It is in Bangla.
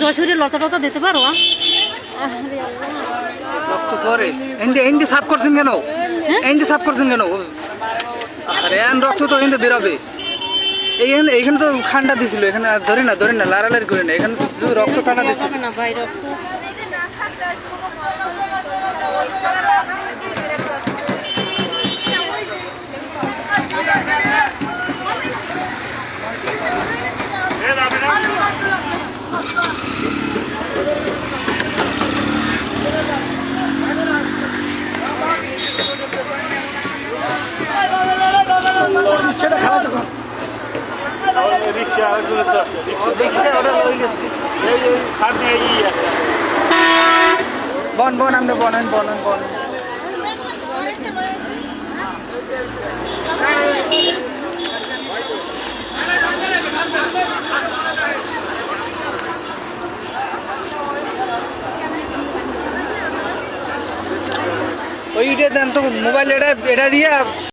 সরাসরি লতা টতা দিতে পারো? রক্ত পরে হিন্দি সাফ করছেন কেন? হিন্দি সাফ করছেন কেন? আরে রক্ত তো হিন্দি বেরোবে। এইখানে তো খান্ডা দিছিল, এখানে ধরি না লাড়ালাড়ি করি না, এখানে তো রক্ত টানা দিছিল না ভাই, রক্ত বন আমরা বন। ওইটা দেন তো মোবাইল, এটা দিয়া